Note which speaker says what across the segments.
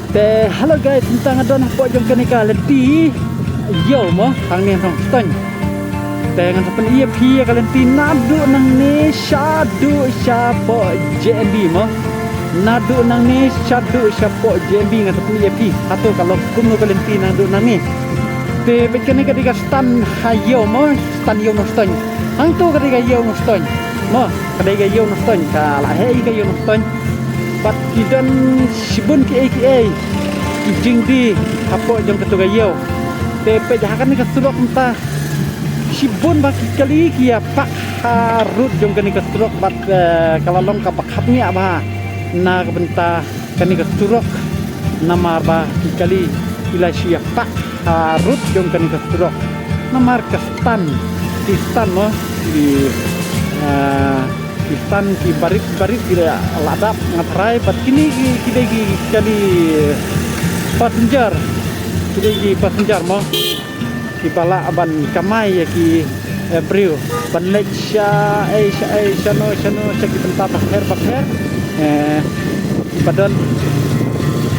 Speaker 1: Hello guys, tentang adon apa jom kenika leti yo mo hang ni tong ston. Dengan sepen ia pia kalenti nadu nang ni syadu syapo JMB mo. Nadu nang ni syadu syapo JMB ngan sepen ia pi. Atau kalau kumu kalenti nadu nang ni. Te bet kenika diga stan hayo mo, stan yo no ston. Hang tu ketika yo no ston. Mo, ketika yo no ston kala hei ke yo no ston. Bat kidan sibun ki kijing di hapo jong ketuga yo tepe jahakan ni kesulok entah sibun baki kali kia pak harut jong kani kesulok bat kalalong kapak hapnya bah na kebenta kani kesulok namar bah kali ila sia pak harut jong kani kesulok namar kestan kistan mo di Kistan ki barit kira ladap ngatrai pat kini kita kali passenger mo ki bala aban kamai ya ki brio ban lecha shano ki benta bakher badon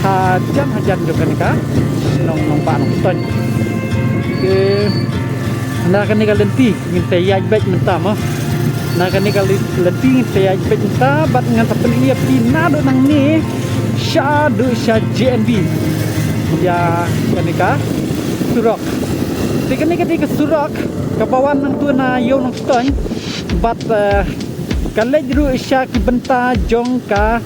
Speaker 1: hajan juga nika nong pa nong ton ke na kan nika lenti minta yaj baik menta mo na kanika leting saya benta bat ngan tapen ia pinado nang ni syadu sya JMB ya kanika surok kanika surok kabawan nang tu na yo nang ston bat kalej ru sya ki benta jong ka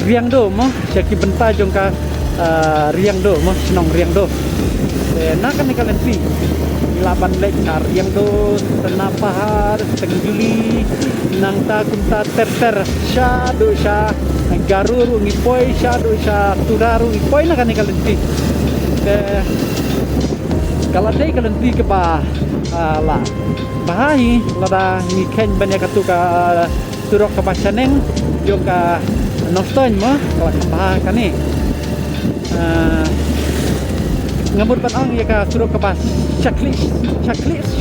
Speaker 1: riang do mo sya ki benta jong ka riang do mo senong riang do na kanika lenti laban lek yang do tenapahar tengjuli nang ta kunta ter syadu sya garuru ngipoi syadu sya turaru ngipoi na kan kalenti ke kalau dei kalenti ke ba la bahai lada ni ken banyak tu ka turok ka basaneng yo ka noston mo kalau bah kani ngamut patang ya ka turok ka bas checklist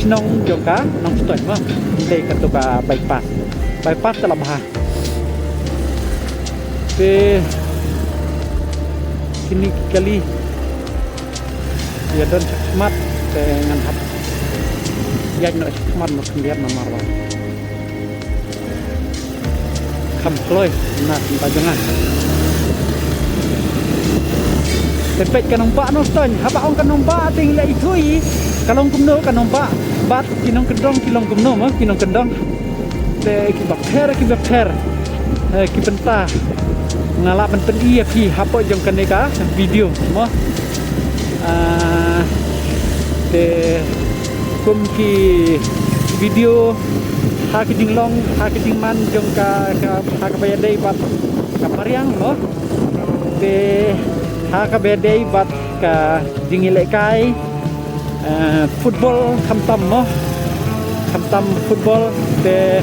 Speaker 1: nong joka nong stoi mo dei ka to ka bypass telah bah pe kini kali ya don smart dengan hap ya no smart mo kendiar nomor wa kam kloy na pajangan tepet kanomba no ston haba ong kanomba ting la itui kalong kumno kanomba bat kinong kendong kilong kumno mo kinong kendong te ki bakher ki benta ngala ben iya ki hapo jong kaneka video mo te kum ki video ha ki dinglong ha ki dingman jong ka bayadai bat kapariang mo te haka bedei bat ka dingile kai football khamtam football te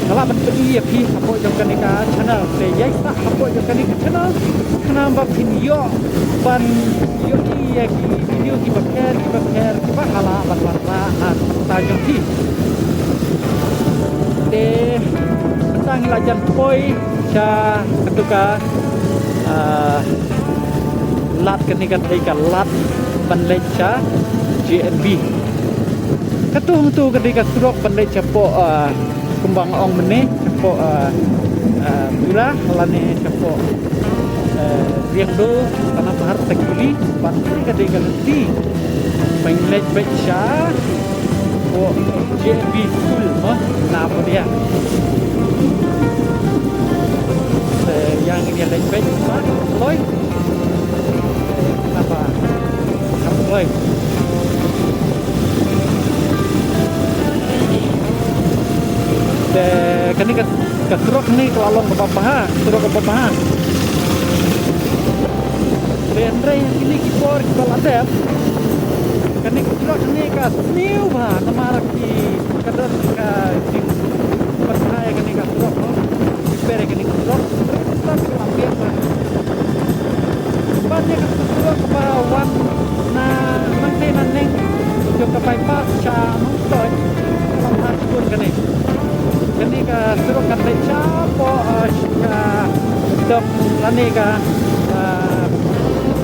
Speaker 1: ngala ban pedi pi apo jong kanika channel te yai sa apo jong kanika channel kana ba video ban yo ki ya ki video ki bakher ki ba hala ban ta jong ki te tang lajan poi cha ketuka lat kenika ka lat banlecha JMB katung tu ketika surok banlecha po kumbang ong mene po pula lane po riang do tanah bahar tekuli ban ketika leti banlecha po JMB full mo na po dia yang ini ada baik loy apa loy de kani ka truk ni kelalong ke bawah truk ke bawah Andre yang ini kipor baladep kani truk ni ka new ba namara ki kadar ka ding pasaya kani ka truk pere kani ka truk banyak kesuruh ke bawah na maintenance neng jok bypass cha nungtoy lamhat pun kani ka suruh ka techa po dong lani ka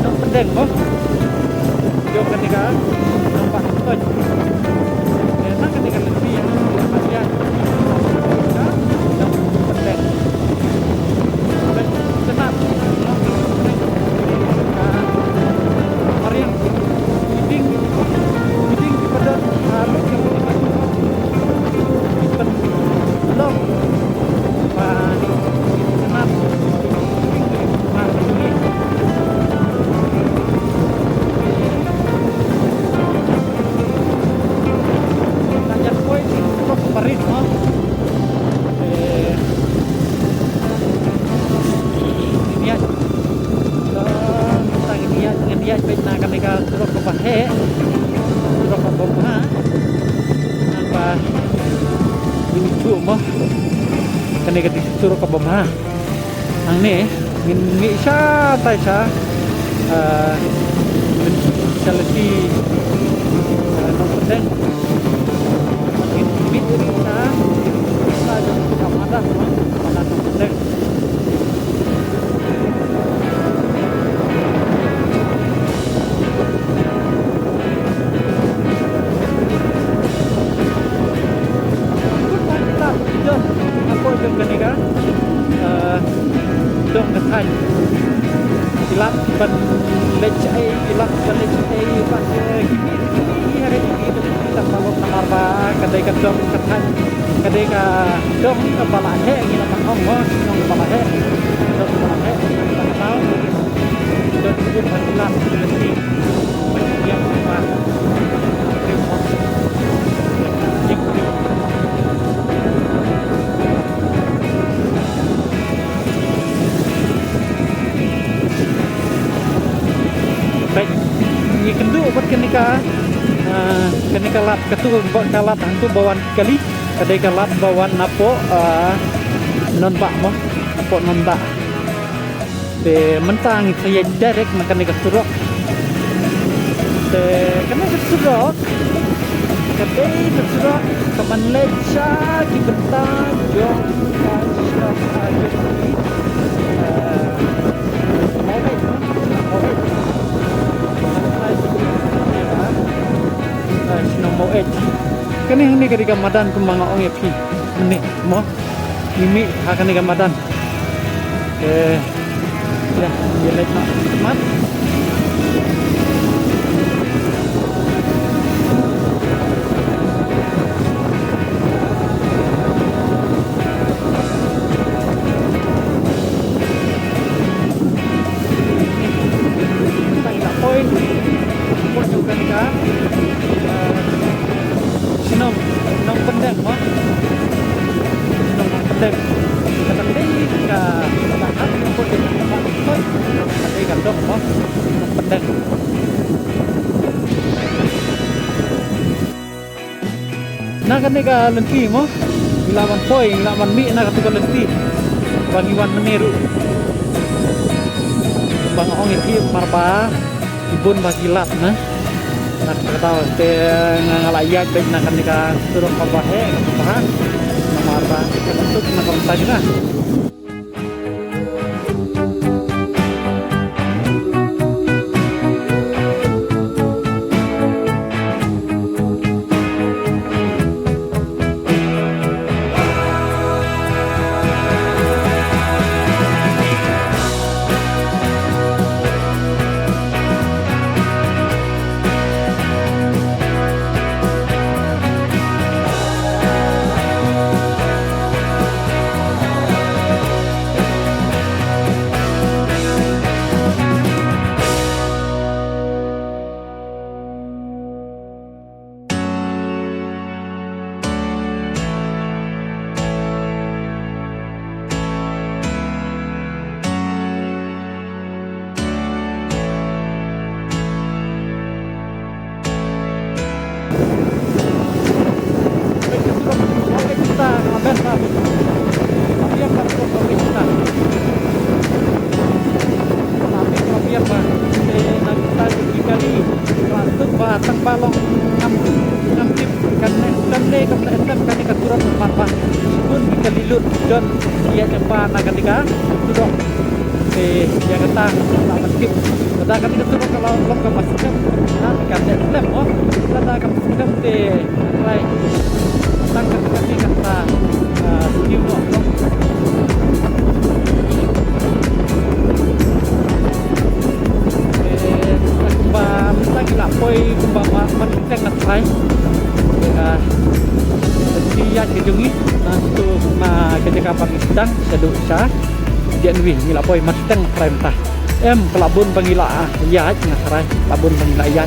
Speaker 1: dong pendeng mo jom ketika nampak ton enak ketika lebih yang masih dong pendeng senap mari meeting pada halus yang long senap parit mo niya tang niya bet na kami ka turok ko pahe turok ko bomha apa ini cu mo kani ka turok ko bomha ang ni min siya tay siya salati no pendeng kita ada keamanan pada pendek aku jom kenika dong ketan hilap ban lecai hilap ban lecai pakai gini hari ini kita kalau kamar ba kadai ka dong ketan kadai ka dong kepala he ngila makong mo dong kepala he tak tahu dong itu hilap mesti yang apa baik ini kendu buat kenika lap ketu kalat hantu bawan kali kadai kalat bawan napo non bak mo napo non bak de mentang saya direct makan nika surok de kena surok kadai surok kaman leca di betang jong pasrah aja nomor 8 kani ni ketika madan kumanga ong epi ni mo mimi akan ni madan ya dia lek mat nong pendek mo nong pendek katang ka lahat ng po din katay ka dok mo nong pendek na kanay ka lenti mo ilawan poy ilawan mi na katugal lenti bangiwan meniru bang ong iti marba ibon bagilat na nakatawa te ngalayak baik nakan nika turun pabahe kapahan nomor ba untuk nakamta juga batang balong ngam tip kan etam kan katuran marpa pun kita lilut dan dia nyepa naga tiga turun tang tak masuk tada kami tu kalau lom ke masuk nah kan lem oh tada kami sedang de right tang kami kata skill no kumba lagi nak poi kumba man teng nak sai dia kejungi tu ma kerja kapal sedang seduk sa dia ni ngila poi mas teng prime tah pelabun pangila ya ngasarai pelabun pangila ya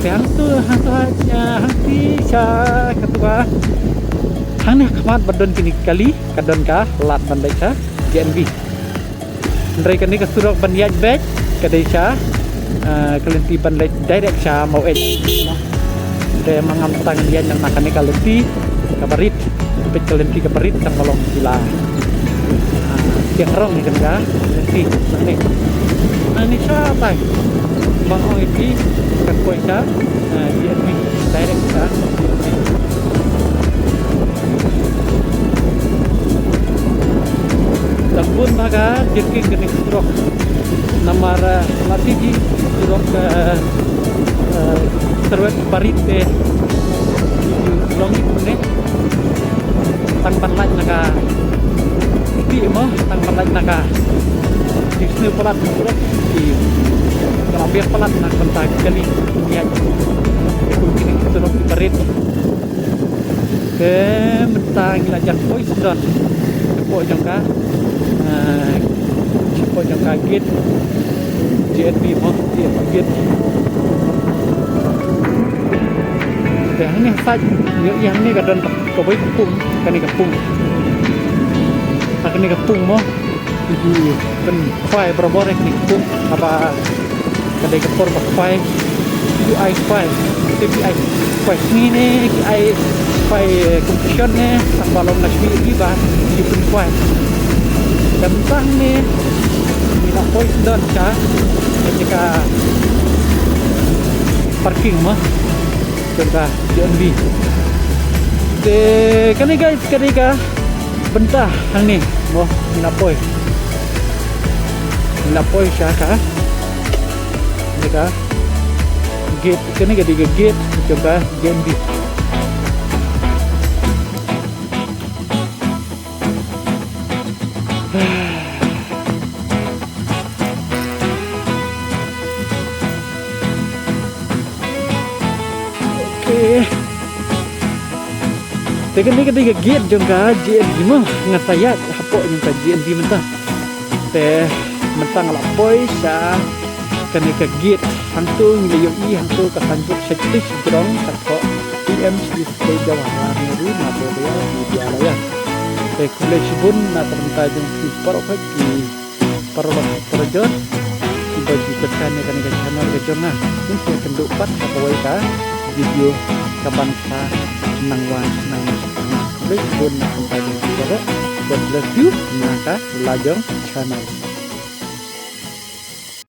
Speaker 1: yang tu hanya hati sa ketua hang ni khamat badon kini kali kadon ka lat bandai sa DNV mereka ni kesurok bandiat bed kadai sa kelenti bandai direct sa mau dia mangam tangan dia yang makan ni kelenti kabarit pet kelenti kabarit tang balong gila yang rong ni kan ga kelenti ni siapa bang oi pi kan koi sa dia ni direct sa Tambun naga jirking kini surok namara latiji surok terwet barite longi kune tang panlaj naga ti mo tang panlaj naga disne pelat surok di kelabir pelat nak kontak kali niat ikut kini surok di barit ke mentang lajak poison po jangka po jangka git JNB mo git yang ni saj yang ni kadang ko boy kapung kani kapung kani kapung mo di kan fai berborek ni kapung apa kadai kapor pak fai UI fai TPI fai ni ai fai compression ni sang balong nasmi iba di pun fai tentang ni bila voice down ka ketika parking mah contoh JNB de kani guys ketika bentah hang ni moh minapoi siya ka ketika gate kani ketika gate coba JNB Tekan ni ketika gate jangka JNB mah ngatayat hapok jangka JNB mentah teh mentang lapoi sa kenika gate hantu ngiliyoi hantu kasanjuk checklist drong takho PM display Jawahar Nehru Nabolia Widyalaya teh college bun na terenta jeng super pagi parolong terjun bagi pesan kenika channel kejona ini saya kenduk pat kapoi ka video kapan sa nangwan nang college bun na terenta jeng super God bless you naka lajong channel